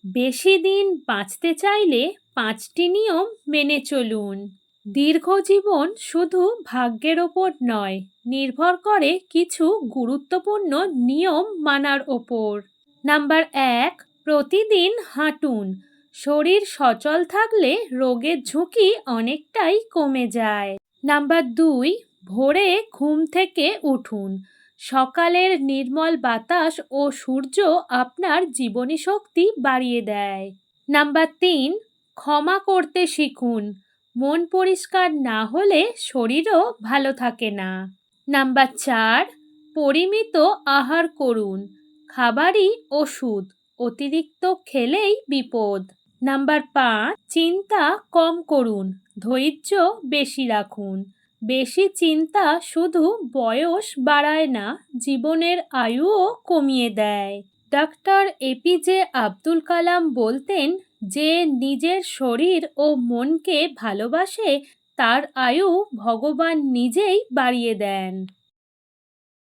বেশি দিন বাঁচতে চাইলে 5টি নিয়ম মেনে চলুন। দীর্ঘ জীবন শুধু ভাগ্যের ওপর নয়, নির্ভর করে কিছু গুরুত্বপূর্ণ নিয়ম মানার ওপর। নাম্বার 1, প্রতিদিন হাঁটুন। শরীর সচল থাকলে রোগের ঝুঁকি অনেকটাই কমে যায়। নাম্বার 2, ভোরে ঘুম থেকে উঠুন। সকালের নির্মল বাতাস ও সূর্য আপনার জীবনী শক্তি বাড়িয়ে দেয়। নাম্বার 3, ক্ষমা করতে শিখুন। মন পরিষ্কার না হলে শরীরও ভালো থাকে না। নাম্বার 4, পরিমিত আহার করুন। খাবারই ওষুধ, অতিরিক্ত খেলেই বিপদ। নাম্বার 5, চিন্তা কম করুন, ধৈর্য বেশি রাখুন। বেশি চিন্তা শুধু বয়স বাড়ায় না, জীবনের আয়ুও কমিয়ে দেয়। ডক্টর এপিজে আব্দুল কালাম বলতেন, যে নিজের শরীর ও মনকে ভালোবাসে তার আয়ু ভগবান নিজেই বাড়িয়ে দেন।